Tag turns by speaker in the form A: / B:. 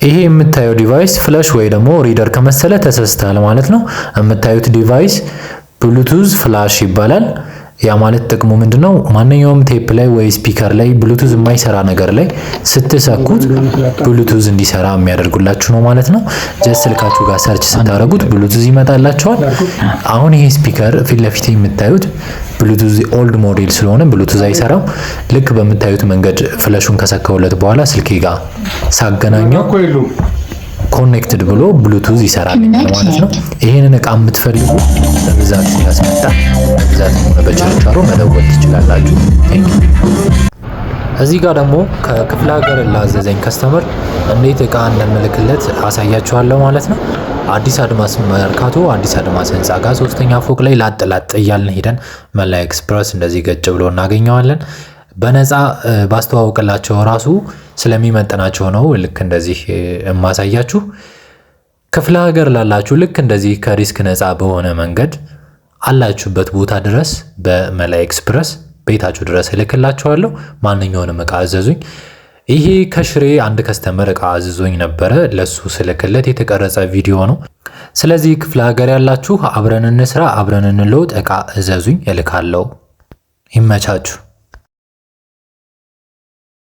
A: ይሄ የምታዩት ዲቫይስ ፍላሽ ወይ ደግሞ ሪደር ከመሰለ ተሰስተሃል ማለት ነው። የምታዩት ዲቫይስ ብሉቱዝ ፍላሽ ይባላል። ያ ማለት ጥቅሙ ምንድነው? ማንኛውም ቴፕ ላይ ወይ ስፒከር ላይ ብሉቱዝ የማይሰራ ነገር ላይ ስትሰኩት ብሉቱዝ እንዲሰራ የሚያደርጉላችሁ ነው ማለት ነው። ጀስት ስልካችሁ ጋር ሰርች ስታደርጉት ብሉቱዝ ይመጣላችኋል። አሁን ይሄ ስፒከር ፊት ለፊት የምታዩት ብሉቱዝ ኦልድ ሞዴል ስለሆነ ብሉቱዝ አይሰራም። ልክ በምታዩት መንገድ ፍለሹን ከሰካውለት በኋላ ስልኬ ጋር ሳገናኘው ኮኔክትድ ብሎ ብሉቱዝ ይሰራልኛል ማለት ነው። ይሄንን እቃ የምትፈልጉ በብዛት ያስመጣ በብዛት በችርቻሮ መደወል ትችላላችሁ። እዚህ ጋር ደግሞ ከክፍለ ሀገር ላዘዘኝ ከስተመር እንዴት እቃ እንደምልክለት አሳያችኋለሁ ማለት ነው። አዲስ አድማስ መርካቶ አዲስ አድማስ ህንፃ ጋር 3ኛ ፎቅ ላይ ላጥ እያልን ሄደን መላ ኤክስፕረስ እንደዚህ ገጭ ብሎ እናገኘዋለን። በነፃ ባስተዋውቅላቸው ራሱ ስለሚመጥናቸው ነው ልክ እንደዚህ የማሳያችሁ። ክፍለ ሀገር ላላችሁ ልክ እንደዚህ ከሪስክ ነፃ በሆነ መንገድ አላችሁበት ቦታ ድረስ በመላ ኤክስፕረስ ቤታችሁ ድረስ እልክላችኋለሁ። ማንኛውንም እቃ አዘዙኝ። ይሄ ከሽሬ አንድ ከስተመር እቃ አዝዞኝ ነበረ። ለሱ ስልክለት የተቀረጸ ቪዲዮ ነው። ስለዚህ ክፍለ ሀገር ያላችሁ አብረን እንስራ፣ አብረን እንለውጥ፣ እቃ እዘዙኝ፣ እልካለሁ። ይመቻችሁ።